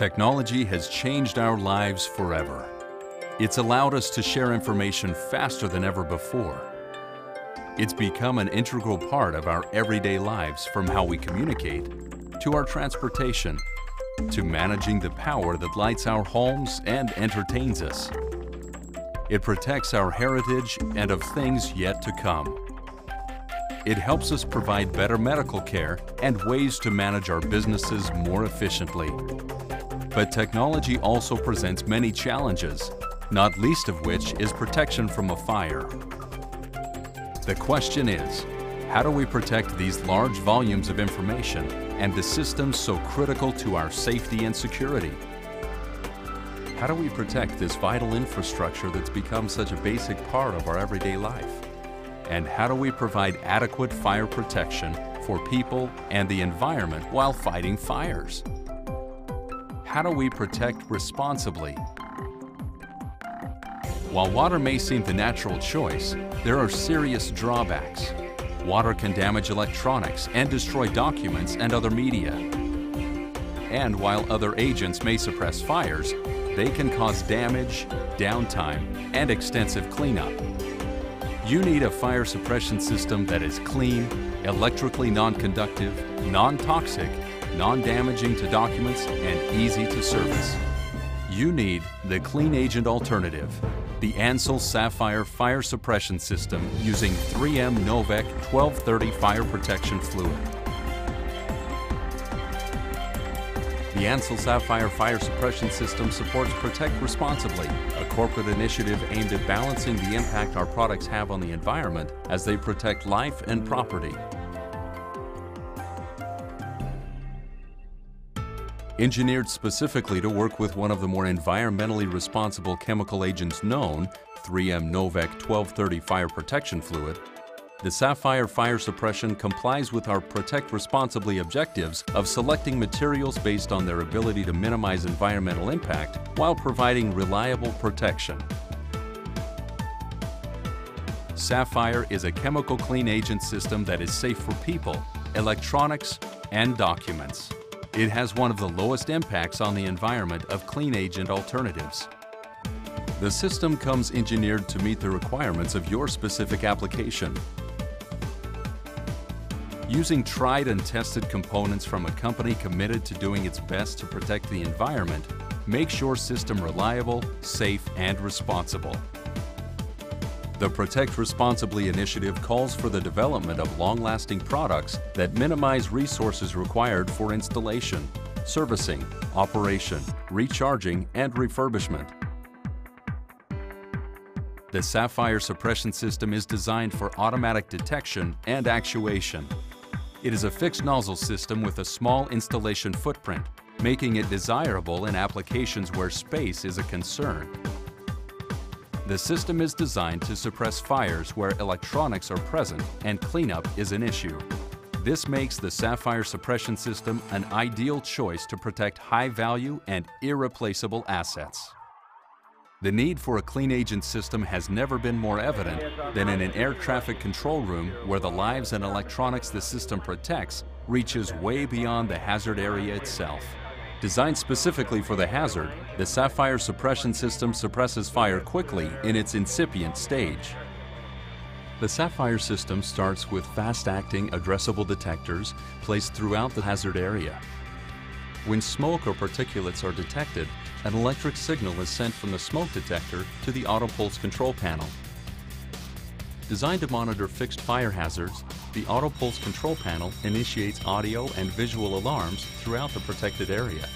Technology has changed our lives forever. It's allowed us to share information faster than ever before. It's become an integral part of our everyday lives, from how we communicate, to our transportation, to managing the power that lights our homes and entertains us. It protects our heritage and of things yet to come. It helps us provide better medical care and ways to manage our businesses more efficiently. But technology also presents many challenges, not least of which is protection from a fire. The question is, how do we protect these large volumes of information and the systems so critical to our safety and security? How do we protect this vital infrastructure that's become such a basic part of our everyday life? And how do we provide adequate fire protection for people and the environment while fighting fires? How do we protect responsibly? While water may seem the natural choice, there are serious drawbacks. Water can damage electronics and destroy documents and other media. And while other agents may suppress fires, they can cause damage, downtime, and extensive cleanup. You need a fire suppression system that is clean, electrically non-conductive, non-toxic, non-damaging to documents, and easy to service. You need the clean agent alternative, the Ansul Sapphire fire suppression system using 3M Novec 1230 fire protection fluid. The Ansul Sapphire fire suppression system supports Protect Responsibly, a corporate initiative aimed at balancing the impact our products have on the environment as they protect life and property. Engineered specifically to work with one of the more environmentally responsible chemical agents known, 3M Novec 1230 fire protection fluid, the Sapphire fire suppression complies with our Protect Responsibly objectives of selecting materials based on their ability to minimize environmental impact while providing reliable protection. Sapphire is a chemical clean agent system that is safe for people, electronics, and documents. It has one of the lowest impacts on the environment of clean agent alternatives. The system comes engineered to meet the requirements of your specific application. Using tried and tested components from a company committed to doing its best to protect the environment makes your system reliable, safe, and responsible. The Protect Responsibly initiative calls for the development of long-lasting products that minimize resources required for installation, servicing, operation, recharging, and refurbishment. The Sapphire suppression system is designed for automatic detection and actuation. It is a fixed nozzle system with a small installation footprint, making it desirable in applications where space is a concern. The system is designed to suppress fires where electronics are present and cleanup is an issue. This makes the Sapphire suppression system an ideal choice to protect high-value and irreplaceable assets. The need for a clean agent system has never been more evident than in an air traffic control room where the lives and electronics the system protects reaches way beyond the hazard area itself. Designed specifically for the hazard, the Sapphire suppression system suppresses fire quickly in its incipient stage. The Sapphire system starts with fast-acting addressable detectors placed throughout the hazard area. When smoke or particulates are detected, an electric signal is sent from the smoke detector to the auto pulse control panel. Designed to monitor fixed fire hazards, the auto pulse control panel initiates audio and visual alarms throughout the protected area.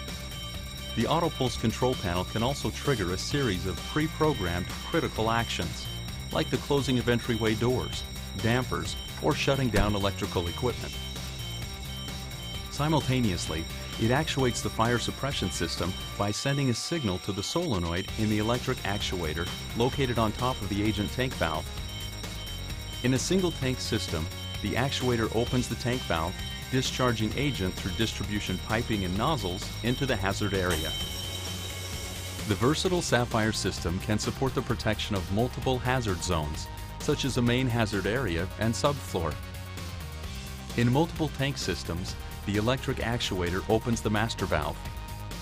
The auto pulse control panel can also trigger a series of pre-programmed critical actions, like the closing of entryway doors, dampers, or shutting down electrical equipment. Simultaneously, it actuates the fire suppression system by sending a signal to the solenoid in the electric actuator located on top of the agent tank valve. In a single tank system, the actuator opens the tank valve, discharging agent through distribution piping and nozzles into the hazard area. The versatile Sapphire system can support the protection of multiple hazard zones, such as a main hazard area and subfloor. In multiple tank systems, the electric actuator opens the master valve.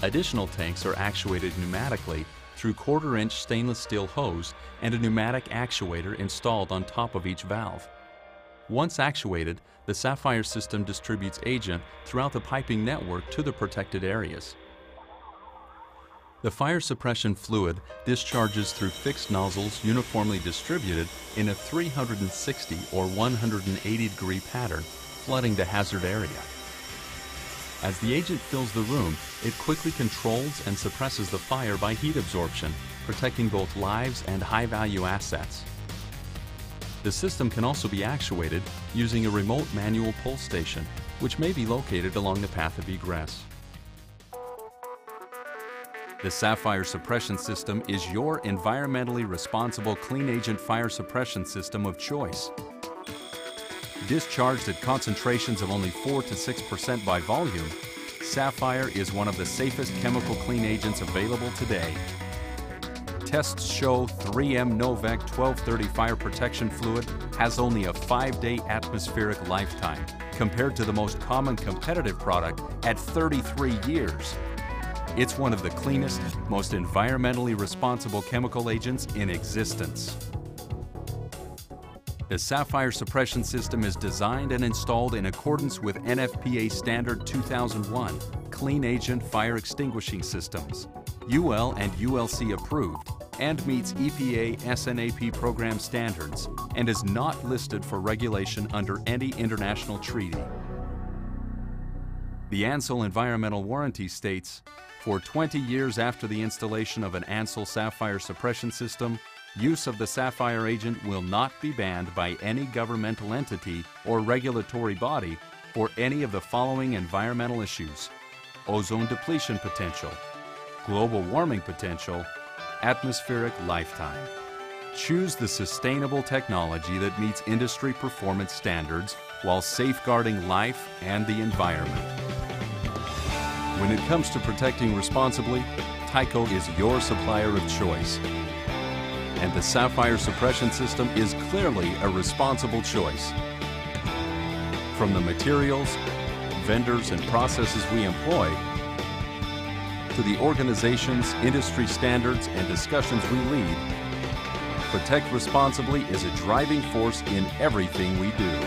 Additional tanks are actuated pneumatically through quarter-inch stainless steel hose and a pneumatic actuator installed on top of each valve. Once actuated, the Sapphire system distributes agent throughout the piping network to the protected areas. The fire suppression fluid discharges through fixed nozzles uniformly distributed in a 360 or 180-degree pattern, flooding the hazard area. As the agent fills the room, it quickly controls and suppresses the fire by heat absorption, protecting both lives and high-value assets. The system can also be actuated using a remote manual pull station, which may be located along the path of egress. The Sapphire suppression system is your environmentally responsible clean agent fire suppression system of choice. Discharged at concentrations of only 4 to 6% by volume, Sapphire is one of the safest chemical clean agents available today. Tests show 3M Novec 1230 fire protection fluid has only a 5-day atmospheric lifetime, compared to the most common competitive product at 33 years. It's one of the cleanest, most environmentally responsible chemical agents in existence. The Sapphire suppression system is designed and installed in accordance with NFPA Standard 2001 Clean Agent Fire Extinguishing Systems, UL and ULC approved, and meets EPA SNAP program standards and is not listed for regulation under any international treaty. The Ansul environmental warranty states, for 20 years after the installation of an Ansul Sapphire suppression system, use of the Sapphire agent will not be banned by any governmental entity or regulatory body for any of the following environmental issues: ozone depletion potential, global warming potential, atmospheric lifetime. Choose the sustainable technology that meets industry performance standards while safeguarding life and the environment. When it comes to protecting responsibly, Tyco is your supplier of choice. And the Sapphire suppression system is clearly a responsible choice. From the materials, vendors, and processes we employ, to the organizations, industry standards, and discussions we lead, Protect Responsibly is a driving force in everything we do.